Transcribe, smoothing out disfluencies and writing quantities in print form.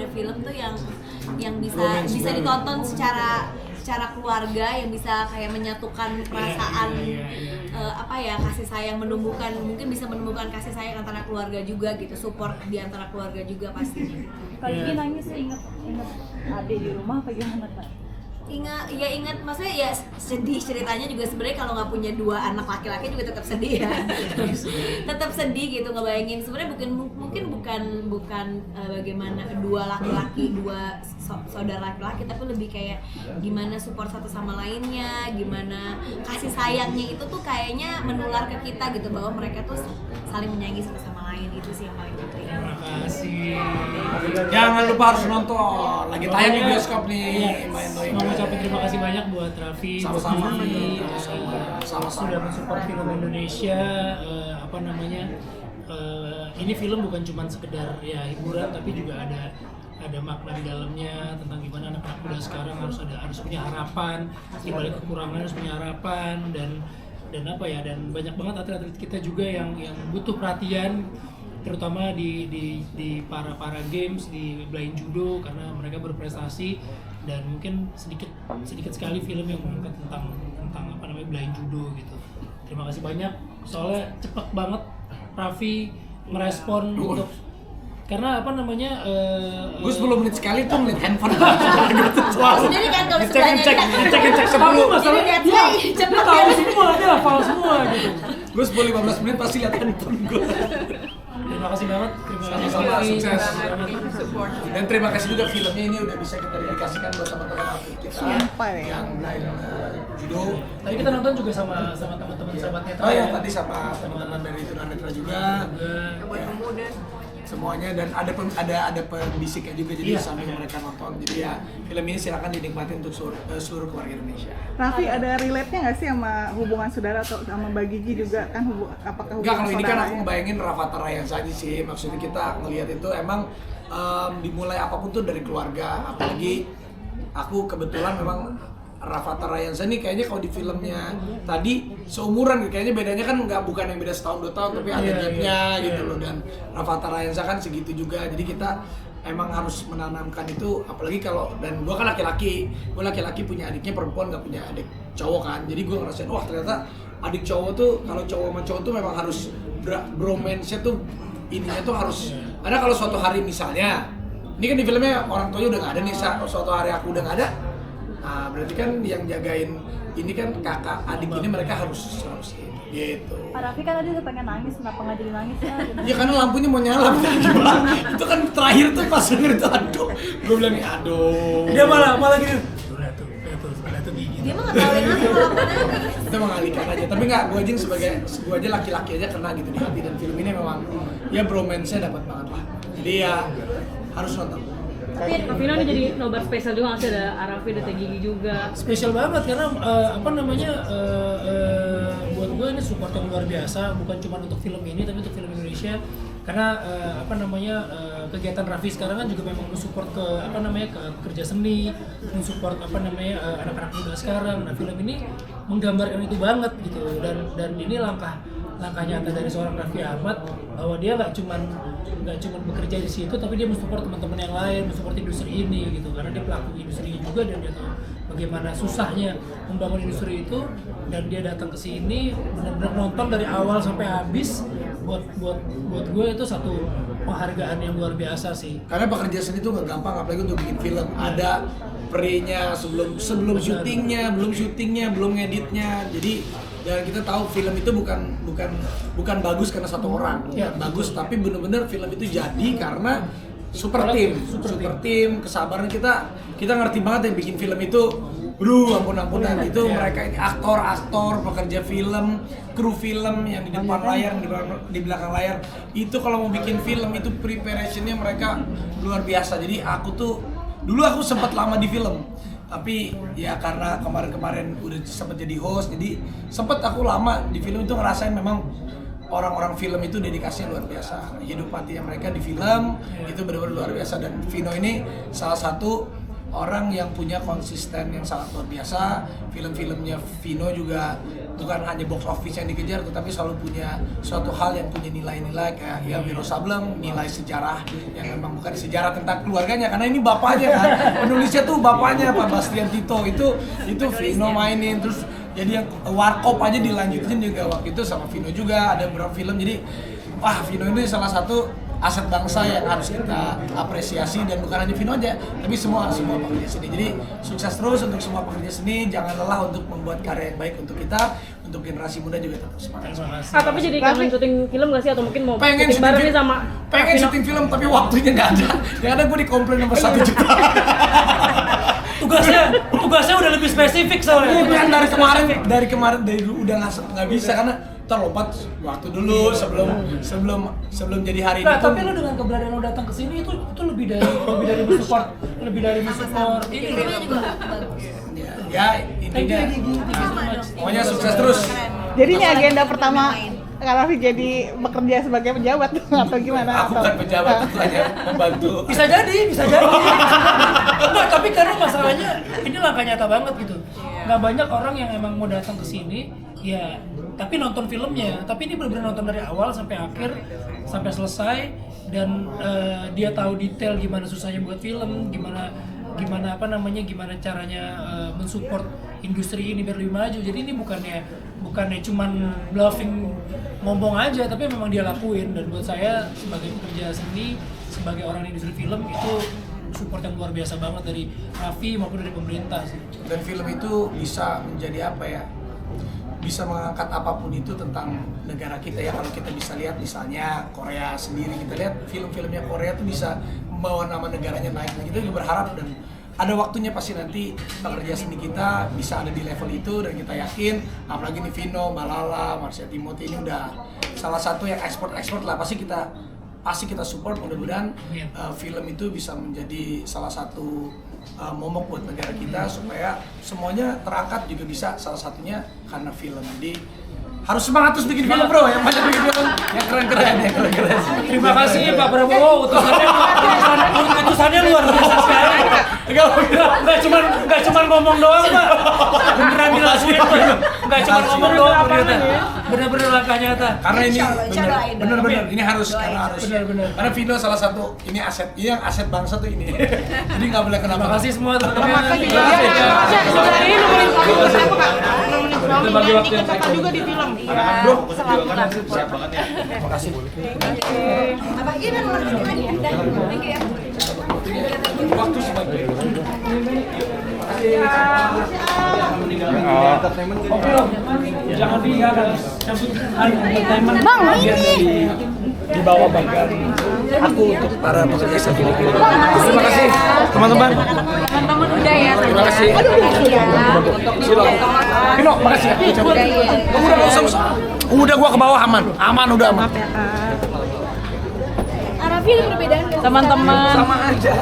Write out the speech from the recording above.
ada film tuh yang bisa ditonton secara keluarga, yang bisa kayak menyatukan perasaan kasih sayang, mungkin bisa menumbuhkan kasih sayang antara keluarga juga gitu, support di antara keluarga juga pastinya. Kalau ini nangis inget adik di rumah apa gimana Pak? Ingat, maksudnya ya sedih ceritanya juga sebenarnya kalau nggak punya 2 anak laki-laki juga tetap sedih ya. Tetap sedih gitu ngebayangin sebenarnya bukan bagaimana 2 laki-laki, 2 saudara laki-laki, tapi lebih kayak gimana support satu sama lainnya, gimana kasih sayangnya itu tuh kayaknya menular ke kita gitu, bahwa mereka tuh saling menyayangi satu sama lain, itu sih yang paling penting. Terima kasih. Jangan lupa harus nonton. Lagi tayang di bioskop nih. Mau ngucapin terima kasih banyak buat Raffi, buat Vivi, sudah mensupport film Indonesia. Ini film bukan cuma sekedar ya hiburan, tapi juga ada makna di dalamnya tentang gimana anak-anak muda sekarang harus punya harapan, di balik kekurangan harus punya harapan, dan banyak banget atlet-atlet kita juga yang butuh perhatian, terutama di para games, di blind judo, karena mereka berprestasi, dan mungkin sedikit sekali film yang mengangkat tentang blind judo gitu. Terima kasih banyak, soalnya cepet banget Raffi merespon untuk, karena gue 10 menit sekali tuh ngeliat handphone. Sendiri kan kalau sebelahnya Ngecek sebelum. masalahnya cepet tahu semua, dia hafal semua gitu. Gue 10-15 menit pasti lihat handphone gue. Terima kasih banget, Sama-sama, sukses. support. Dan terima kasih juga filmnya ini udah bisa kita dedikasikan buat teman-teman atlet kita yang blind judo. Tadi kita nonton juga sama teman-teman sahabat Netra. Oh ya, tadi sama teman-teman dari Tunanetra juga. Buat pemuda Semuanya, dan ada pembisiknya juga, jadi sambil mereka nonton. Jadi ya film ini silakan dinikmati untuk seluruh keluarga Indonesia. Raffi, ada relate-nya nggak sih sama hubungan saudara atau sama Mbak Gigi juga kan apakah hubungan Enggak, kalau ini kan saudara aku ya? ngebayangin Rafatha Ryan saja sih, maksudnya kita ngelihat itu emang dimulai apapun tuh dari keluarga, apalagi aku kebetulan memang Rafatha Ryansa nih kayaknya kalau di filmnya tadi seumuran, kayaknya bedanya kan bukan yang beda setahun 2 tahun, tapi ada gapnya gitu loh, dan Rafatha Ryansa kan segitu juga, jadi kita emang harus menanamkan itu, apalagi kalau, dan gua kan laki-laki punya adiknya perempuan, nggak punya adik cowok kan, jadi gua ngerasain wah ternyata adik cowok tuh, kalau cowok sama cowok tuh memang harus bromance-nya tuh ininya tuh harus ada. Kalau suatu hari misalnya, ini kan di filmnya orang tuanya udah nggak ada nih, suatu hari aku udah nggak ada, nah berarti kan yang jagain ini kan kakak adik ini, mereka harus gitu. Pak Raffi kan tadi pengen nangis, kenapa nggak jadi nangis ya? Gitu. Ya karena lampunya mau nyala, gimana? Itu kan terakhir tuh pas denger itu, aduh, gue bilang aduh. Dia malah gini. Udah tuh gigi. dia mah nggak tahuin aku kalau aku nangis. Kita mengalihkan aja, tapi nggak, gue aja laki-laki aja kena gitu di hati, dan film ini memang ya bromance-nya dapat banget lah. Jadi ya harus nonton. Tapi Vino ini jadi nobar spesial juga, masih ada Arafi, ada Teh Gigi juga. Spesial banget karena buat gue ini support yang luar biasa, bukan cuma untuk film ini tapi untuk film Indonesia. Karena kegiatan Raffi sekarang kan juga memang mensupport ke kerja seni, mensupport anak-anak muda sekarang. Nah, film ini menggambarkan itu banget gitu, dan ini langkah nyata dari seorang Raffi Ahmad, bahwa dia nggak cuma bekerja di situ, tapi dia mensupport teman-teman yang lain, mensupport industri ini gitu, karena dia pelaku industri juga, dan dia tahu bagaimana susahnya membangun industri itu, dan dia datang ke sini benar-benar nonton dari awal sampai habis. Buat gue itu satu penghargaan yang luar biasa sih. Karena bekerja seni itu nggak gampang, apalagi untuk bikin film. Ada pre-nya sebelum syutingnya, belum ngeditnya. Jadi dan kita tahu film itu bukan bagus karena satu orang, bagus, tapi benar-benar film itu jadi karena super tim, kesabaran kita ngerti banget yang bikin film itu. Ampunan itu mereka ini aktor, pekerja film, kru film yang di depan layar, di belakang layar. Itu kalau mau bikin film itu preparationnya mereka luar biasa. Jadi dulu aku sempat lama di film, tapi ya karena kemarin udah sempat jadi host, jadi sempat aku lama di film itu ngerasain memang orang-orang film itu dedikasinya luar biasa. Hidup matinya mereka di film itu benar-benar luar biasa, dan Vino ini salah satu orang yang punya konsisten yang sangat luar biasa. Film-filmnya Vino juga bukan hanya box office yang dikejar, tetapi selalu punya suatu hal yang punya nilai-nilai kayak ya Wiro Sableng, nilai sejarah yang memang bukan sejarah tentang keluarganya, karena ini bapaknya kan, penulisnya tuh bapaknya Pak Bastian Tito, itu Vino mainin, terus jadi yang Warkop aja dilanjutin juga waktu itu sama Vino juga, ada beberapa film. Jadi wah, Vino ini salah satu aset bangsa yang harus kita apresiasi, dan bukan hanya Vino aja, tapi semua pekerja seni. Jadi sukses terus untuk semua pekerja seni, jangan lelah untuk membuat karya yang baik untuk kita, untuk generasi muda juga tetap semangat. Terima kasih. Tapi jadi kangen syuting film gak sih, atau mungkin mau Pengen syuting bareng nih sama pengen Vino? syuting film tapi waktunya nggak ada. Yang ada gue dikomplain nomor 1 juta. Tugasnya udah lebih spesifik soalnya. Bukan dari kemarin udah nggak bisa karena terlompat waktu dulu sebelum jadi hari Nah, ini. tapi lo dengan keberadaan lo datang ke sini itu lebih dari mensupport ini. Filmnya juga bagus. Ya intinya pokoknya sukses terus. Jadi ini agenda pertama Kak Raffi jadi bekerja sebagai pejabat atau gimana? Aku bukan pejabat, itu hanya membantu. Bisa jadi. Enggak, tapi karena masalahnya ini langkah nyata banget gitu. Nggak banyak orang yang emang mau datang ke sini, ya tapi nonton filmnya. Tapi ini benar-benar nonton dari awal sampai akhir, sampai selesai, dan dia tahu detail gimana susahnya buat film, gimana caranya mensupport industri ini biar lebih maju. Jadi ini bukannya cuman bluffing ngomong aja, tapi memang dia lakuin. Dan buat saya sebagai pekerja seni, sebagai orang industri film, itu support yang luar biasa banget dari Raffi maupun dari pemerintah sih. Dan film itu bisa menjadi apa ya? Bisa mengangkat apapun itu tentang negara kita ya. Kalau kita bisa lihat misalnya Korea sendiri, kita lihat film-filmnya Korea tuh bisa membawa nama negaranya naik. Nah, kita juga berharap, dan ada waktunya pasti nanti pekerja seni kita bisa ada di level itu, dan kita yakin apalagi nih Vino, Malala, Marsha Timothy ini udah salah satu yang ekspor lah, pasti kita support. Mudah-mudahan film itu bisa menjadi salah satu momok buat negara kita supaya semuanya terangkat, juga bisa salah satunya karena film. Jadi harus semangat terus bikin film bro, yang banyak bikin film yang keren-keren. Terima kasih Pak Prabowo, utusannya luar biasa sekali. Enggak cuma ngomong doang Pak, beneran dilakuin Pak. Enggak cuma ngomong doang ternyata, bener-bener langkah nyata. Karena ini Insya Allah, bener ini harus, Bener. karena Vino salah satu ini yang aset bangsa tuh ini. Jadi nggak boleh kenapa. Terima kasih semua teman-teman. Kita bagi waktu yang juga di film. Bro, siap banget ya. Terima kasih. Apa gimana nomor lagi ya? Thank you ya. Waktu sebagai Jangan tinggalkan entertainment. Bang, di bawah bangga aku untuk para pekerja seni. Terima kasih teman-teman. Teman-teman udah ya. Terima kasih. Silakan. Vino, makasih ya. Udah nggak usah. Udah gua ke bawah aman udah aman. Raffi ada perbedaan nggak? Teman-teman. Sama aja.